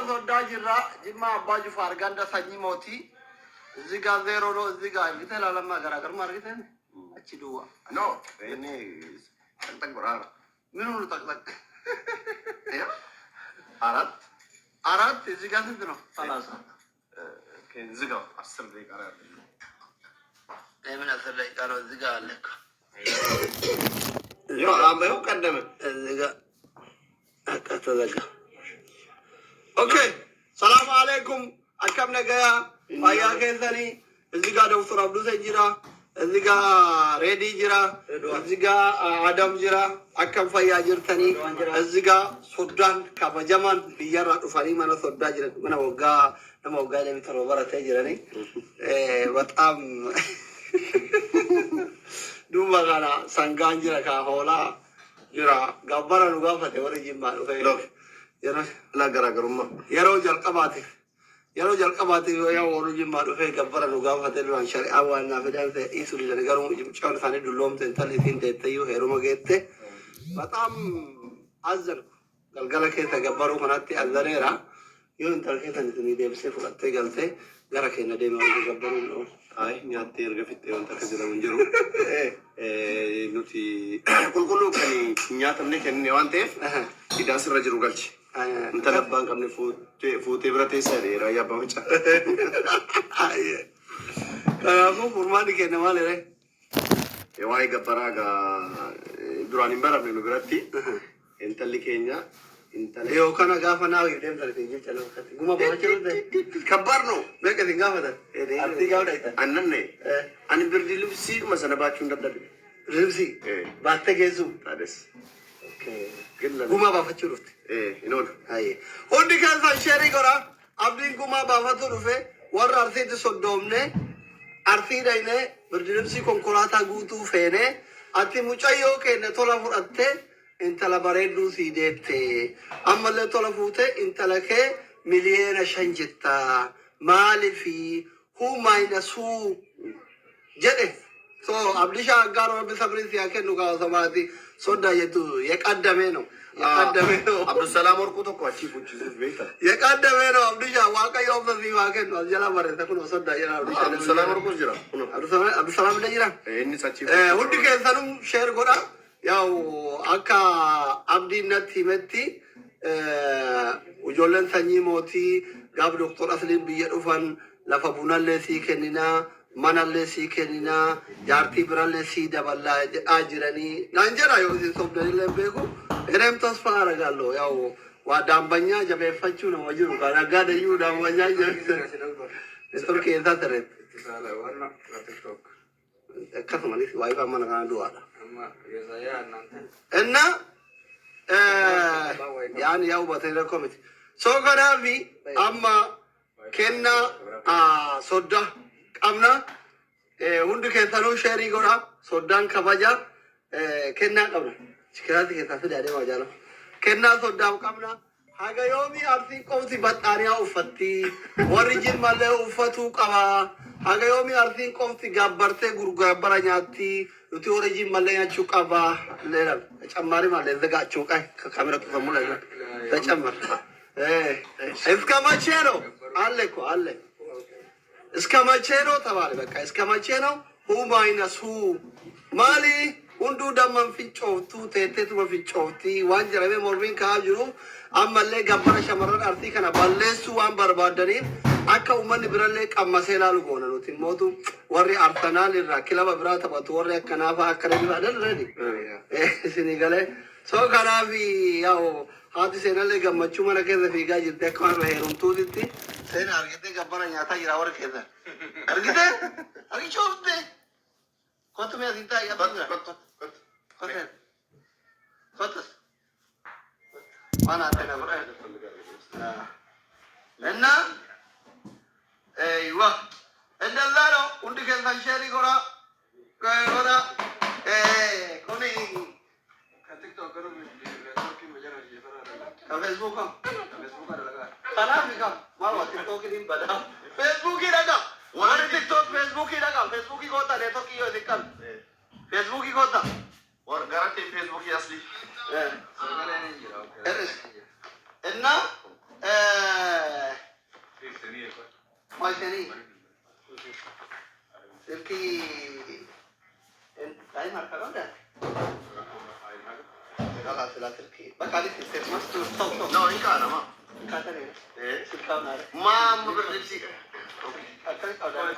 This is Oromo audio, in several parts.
ሶዳጅራ ጅማ አባጁ ፋርጋንዳ ሳኝ ሞቲ እዚህ ጋር ዜሮ ነው እዚህ ጋር ይተላለማ ገራገር ማርገተን አቺዱዋ ኖ እኔ ጠቅጠቅ ብራራ ምን ሁሉ ጠቅጠቅ አራት እዚህ ጋር ስንት ነው 30 እዚህ ጋር 10 ደቂቃ ላይ አለ ለምን 10 ደቂቃ ነው እዚህ ጋር አለከ ያው አማው ቀደመ እዚህ ጋር አቀተዘጋ ኦኬ ሰላም አለይኩም አከም ነገያ አያ ከዘኒ እዚህ ጋር ዶክተር አብዱ ሰጂራ እዚህ ጋር ሬዲ ጅራ እዚህ ጋር አዳም ጅራ አከም ፈያ ጅርተኒ እዚህ ጋር ሱዳን ከበጀማን ቢያራ ዱፋኒ ማለት ሱዳ ጅራ ምን ወጋ ለሚተሮ በረተ ጅራኒ በጣም ዱማ ጋራ ሳንጋን ጅራ ካሆላ ጅራ ጋባራ ኑጋ ፈተ ወረ ጅማ ነው ለገራገሩማ የረው ጀልቀባቲ ያው ወሩ ጅማ ዱፈ ጋባራ ኑጋ ፈተ ለዋን ሸሪዓ ዋና ፈዳንተ ኢሱ ለገሩ ጭጫውን ሳኔ ዱሎም ተንተል ኢንተ ተዩ ሄሮ መገተ በጣም አዘርኩ galgala keessa gabbaru kanatti azzareera yoo intal keessa nitni deebisee fudhattee galtee gara keenya deemaa wanta gabbaru no ay nyaatti erga fittee wanta akka jedhamu hin jiru nuti qulqulluu kan nyaatamne kennine waan ta'eef idaas irra jiru galchi intala abbaan qabne fuutee bira teessaa raayyaa abbaa macaa kanaafuu furmaanni kenna maalire waa'ee gabbaraa duraan hin baramne nu biratti intalli keenya intala yoo kana gaafa naa yidem tarti jecha lo kati guma baachuu kabbar no meeqa tin gaafa tan arti gaawda ita annanne ani birdi lubsi masana baachuu ndabdabe lubsi baatte geesu tades okay guma baachuu rufte inoon haye hundi kan sheri gora abdin guma baafatu rufe warra arti soddomne arti dayne birdi lubsi konkolaataa guutuu feene ati mucayyoo keenya tola fudhatte intala bareedduu siidette ammallee tola fuute intala kee miliyeena 5 jetta maalifi hu maayinasuu jedhe so abdisha aggaaro rabbi sabri siyaa kennu kaawasamaati soddaa jettu yeqaddame no abdusalaam warquu tokko achii fuchisuuf beekta yeqaddame no abdisha waaqayyo obsa siifaa kennu as jala barreessa kun soddaa jira abdusalaam warquu jira abdusalaam illee jira innis achii hundi keessanuu sheer godha ያው አካ አብዲነት ይመቲ ወጆለን ሰኝ ሞቲ ጋብ ዶክተር አስሊም በየዱፋን ለፈቡናለ ሲከኒና ማናለ ሲከኒና ጃርቲ ብራለ ሲደበላ አጅረኒ ናንጀራ ይወዚ ሶብደለ ለበኩ እኔም ተስፋ አረጋለሁ ያው ዋዳምበኛ ጀበፈቹ ነው ወጁ ጋዳጋደዩ ዳምበኛ ኔትወርክ የታተረ ዋና ቲክቶክ ከፈማሊ ዋይፋ ማና ዱዋላ እና ያን ያው በቴሌኮም ሶገራቪ አማ ከና ሶዳ ቀምና ሁንድ ከታኖ ሼሪ ጎራ ሶዳን ከባጃ ከና ቀምና ሽክራት ከታፈ ዳደ ዋጃላ ከና ሶዳ ቀምና ሀገዮሚ አርቲ ቆውቲ በጣሪያ ኡፈቲ ወሪጅን ማለ ኡፈቱ ቀባ ሀገዮሚ አርቲ ቆውቲ ጋበርቴ ጉርጋበራኛቲ ዩቲ ወሪጅን ማለኛቹ ቀባ ለላ ተጨማሪ ማለት ዘጋቸው ቃይ ከካሜራ ተፈሙላ ተጨማሪ እስከ መቼ ነው አለ እኮ አለ እስከ መቼ ነው ተባለ በቃ እስከ መቼ ነው ሁ ማይነስ ሁ ማሊ ሁንዱ ደመን ፍጮቱ ተቴቱ በፍጮቲ ዋንጀረበ ሞርቢን ካጅሩ አመለ ገበረ ሸመረን አርቲ ከና ባለሱ ዋን በርባደኒ አካ ኡመን ብረለ ቀመሰላሉ ጎነኑ ቲሞቱ ወሪ አርሰናል ራ ክለብ ብራተ ባቱ ወሪ ከናፋ አከረቢ አይደል ረዲ ሲኒጋለ ሶ ካናፊ ያው हाथ से ना ले गम्मचू मना के ज़फीका जितने कौन रहे रुंतु जितने सेन अर्गिते गब्बरा न्याता गिरावर केज़र अर्गिते अर्गी चोरते कौन में अधीता या बंगा कौन माना आते ना बरा ना युवा एंडल्लारो उन्हीं के संशेरी गोरा कौन ही टिकटॉक करो फेसबुक का लगा साला भी का मारो टिकटॉक की दिन बता फेसबुक ही लगा वाले टिकटॉक फेसबुक ही लगा फेसबुक ही होता है तो की हो दिक्कत फेसबुक ही होता और गारंटी फेसबुक ही असली इतना شني تركي تايم هكذا ده خلاص لا تركي بس هذه تستمر ستوب No, in cara, ma. كاتني Eh? سكاو نار Ma per أكل كاو ده Eh.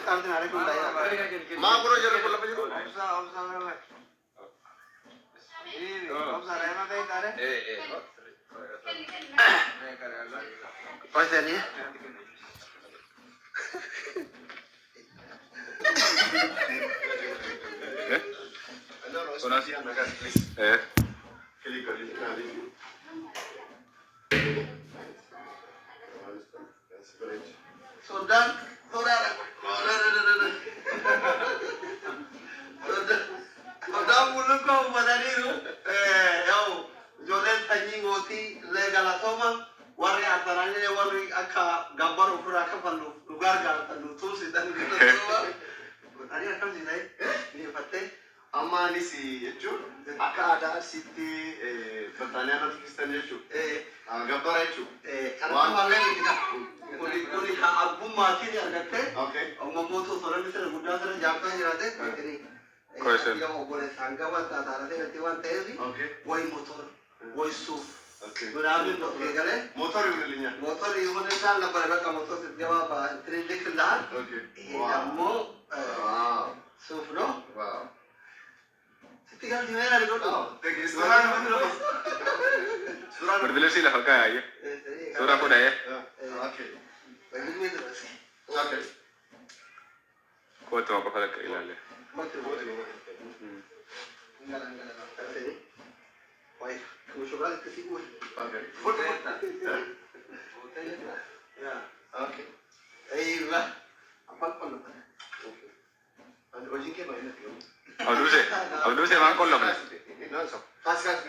كم نار كم ده Ma pure io con la peggio. Poi seni Sonas. Eh. Klik kali kali. Sudan saudara Sudan mulu kau madani ru yau jolen tanyi ngoti legal atoma wari ataranya wari aka gambar ukura aka pandu lugar gal pandu tu sidan gitu semua tadi akan sih ini patte Amma ni si jechuun akka aadaa sitti Britaaниyaa irratti Kiristaana jechuun gabbara jechuun. karena malah kita kuni abbumaatiin argatte Okay. Ommomoto soran sira guddaa sira jaabtaa jiraate ini Question. yoo obbolee sangaba taataarate gatti waan ta'eef Okay. way motor way suuf Okay. ምናምን ነው የገለ Motor ይሆንልኛል. ሞተር የሆነ ሳል ነበር በቃ ሞተር ስትገባ ትሬንዲክ እንዳል Okay. ይሄ ደግሞ Wow. ሱፍ ነው Wow. ስትገባ ዲሜራ ሊጎዶ Suuraan Suuraan Berdilisi lah kakak ya. Surah kuda ya. Okay. በግሜ ድረስ Okay. Kau tu apa kalau keilalah. ወይ ከሙሽራ ከሲጉል Okay. ያ Okay. አይባ አፓልቆል Ando hoje que vai, né? Abdul se mang kolok. Não, só. Faz caso.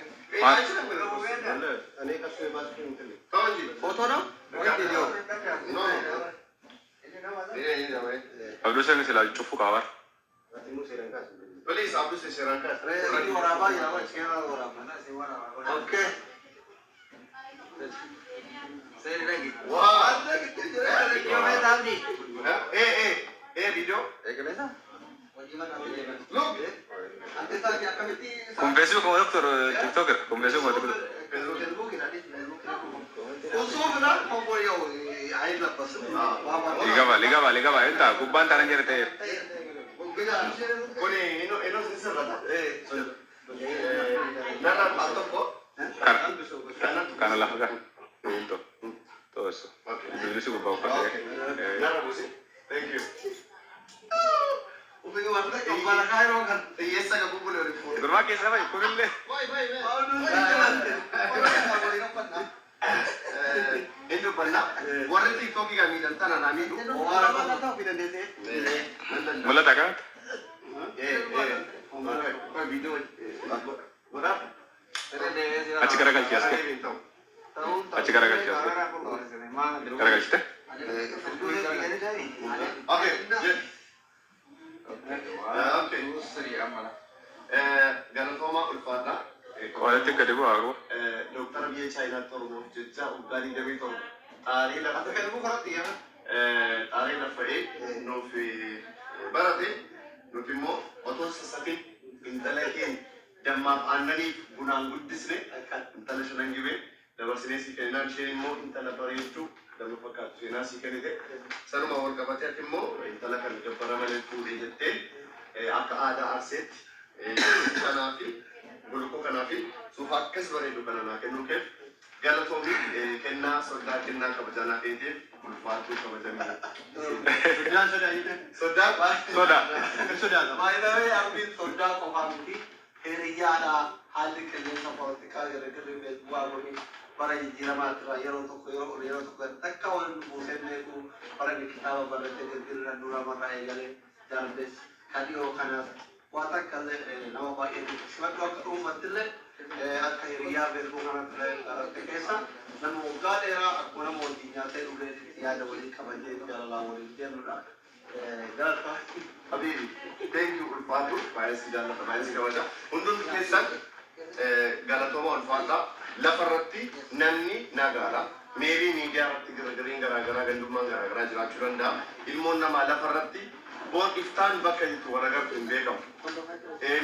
Ani kasu mas pun tele. Tahu je. ፎቶ ነው ወይ ቪዲዮ No. Ini dah, weh. Abdul se ngasih lagi cufu kawan. Please, abu se serangkas. ini ወራባ ያው ሲራ ወራባ ና ሲወራ ኦኬ Wah. Video. Look. Confeso como doctor TikToker. Confeso como doctor. Ligaba. Entah. Kuban tangan jerte. Kone, eno se serrata. Nana pato ko. Karena lah kan. Itu. Todo eso. Okay. Abdul se bawa Okay. pakai. Nana busi. Thank you. Yes, I can put it for. Bermak kisah apa? Kurang Endo panna. Warre TikTok ki kami dan tanah nami tu. Mula tak kan? Kau video. Berapa? Aci kara kali kias ke? Aci kara kali kias ke? Kara kali kita? Okay. Yes. Okay. Galatooma ulfaata. Kau ada tiga dua aku. Dokter biyya Chaayinaa Oromoo jecha uggaarii damee ta'u xaarii lafa xaarii lafa'ee nuuf barate nuti immoo otoo sassafiin intala keenya dammaaf aannaniif bunaan guddisne intala shanan gibee dabarsinee sii kenninaan isheen immoo intala bareedduu lama fakkaatu seenaa sii kennite sanuma wal qabatee ati immoo intala kan gabbara malee fuudhee jettee akka aadaa arseetti kanaa fi gulukoo kanaa fi suufa akkas bareedu kana naa kennuu keef galatoomni kennaa sodaa kennaa kabajanaa keetiif ulfaatuu kabajamee. Sodaa. Maayilawee abdiin sodaa qofaa miti hiriyaadha haalli qilleensa poolitikaa garagalee bu'aa godhee bara jijjiiramaa tura yeroo tokko takka waan buusee beeku bara kitaaba barreessee gaggeessuu dura marraa eegalee darbees kan dhiyoo kanaaf waan takka nama baay'ee simadhu akka dhuunfattillee akka hiriyaa beekuu kanatti keessa nama waggaa dheeraa akkuma nama waliin nyaatee dhulee yaada waliin qabannee jaalalaa waliin jennudha. Habibi, thank you ulfaatu baay'ee si jaallata baay'ee si kabaja. Hundumti keessan galatooma ulfaata lafarratti namni nagaadha meebii miidiyaa irratti gargariin garaagaraa gandummaan garaagaraa jiraachuu danda'a. Ilmoon namaa lafa irratti boon iftaan bakka jirtu wal agartu hin beekamu.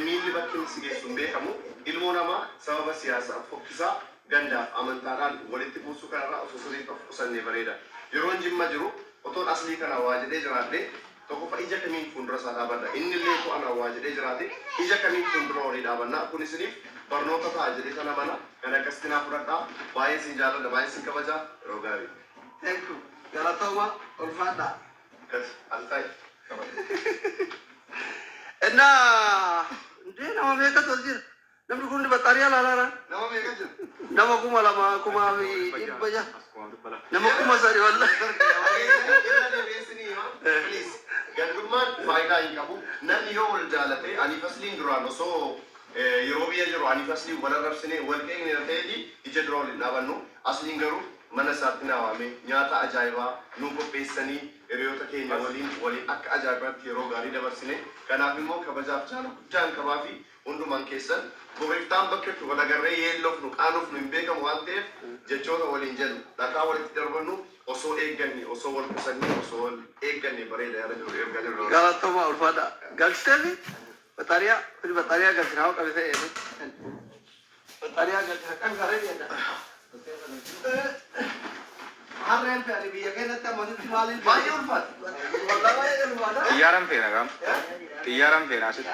Miilli bakki inni si geessu hin beekamu. Ilmoo namaa sababa siyaasaa fokkisaa gandaaf amantaadhaan walitti buusuu kanarraa osoo sirriitti of qusannee bareeda. Yeroon Jimma jiru otoon aslii kana waa jedhee jiraadhee tokkofa ija kamiin fuuldura isaa dhaabadha. Inni illee to'ana waa jedhee jiraate ija kamiin fuuldura olii dhaabannaa. Kun isiniif barnoota ta'a jedhee sana mana kan akkasitti naa fudhadhaa. Baay'ee sin jaalladha, baay'ee sin kabajaa. Yeroo gaarii. Thank you. Galatooma ulfaadha. Altaay. Enna ndee nama meeqa tol jira? Namni kun baxaariyaa laalaara. Nama meeqa jira? Nama kuma lama kuma dhibba jaha. Nama kuma sadi walla. Gandummaan faayidaa hin qabu. Namni yoo wal jaalate ani fasliin duraan osoo yeroo biyya jiru ani fasliin wal arrabsine wal qeeqne ta'eeti ija dura waliin dhaabannu. Asliin garuu mana isaatti naawame nyaata ajaa'ibaa nu qopheessanii hiriyoota keenya waliin akka ajaa'ibaatti yeroo gaarii dabarsine. Kanaaf immoo kabajaaf jaala guddaan qabaa fi hundumaan keessan gurriftaan bakka itti wal agarree yeelloof nu qaanuuf nu hin beekamu waan ta'eef jechoota waliin jedhu dhagaa walitti darbannu osoo eegganne osoo wal qusannee osoo wal eegganne bareeda yaada jiru erga jiru. Galatooma ulfaadha. Galchiteefi baxaariyaa kuni baxaariyaa galchina hoo qabee ta'e. Baxaariyaa galchina kan gaaree jedha. Harreen fe'anii biyya keenyatti ammasitti maaliin baay'ee ulfaata. Walaa baay'ee ulfaata. Xiyyaaraan feena gam. Xiyyaaraan feena asitti.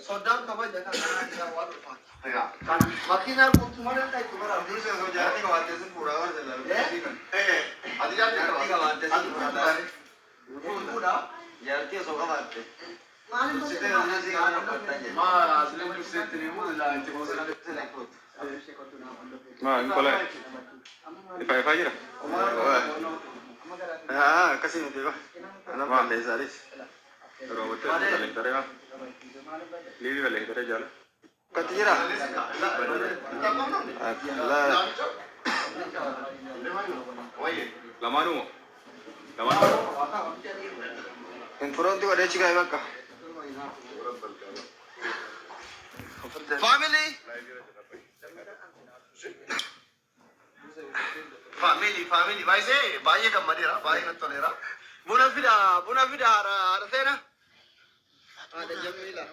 Soddaan kabaja kan kanaa isaa waan ulfaata. Makiinaa guutuu malee ta'e bara buuse osoo jaartii qabaatee si fuudhaa waan jedhamu. Ati jaartii qabaatee si fuudhaa. Fuudhaa. Jaartii osoo qabaatte. Maaliin Sitee asii kana qabaatan jedhu. Maa asilee durseetti ni mul'ata itti boosana. Inkola ifa jira. Akkasii miti ba. Ana maamlee isaanis. Yeroo wajjin balleessaree maa? Liibii balleessaree jaala. Kati jira. Lamaanuu lamaanuu. Infuroonti godheechi gaa'e bakka. Family. Family. Baay'ee gammadeera. Baay'ee natti toleera. Buna fida haadha seena. Haadha Jamiila.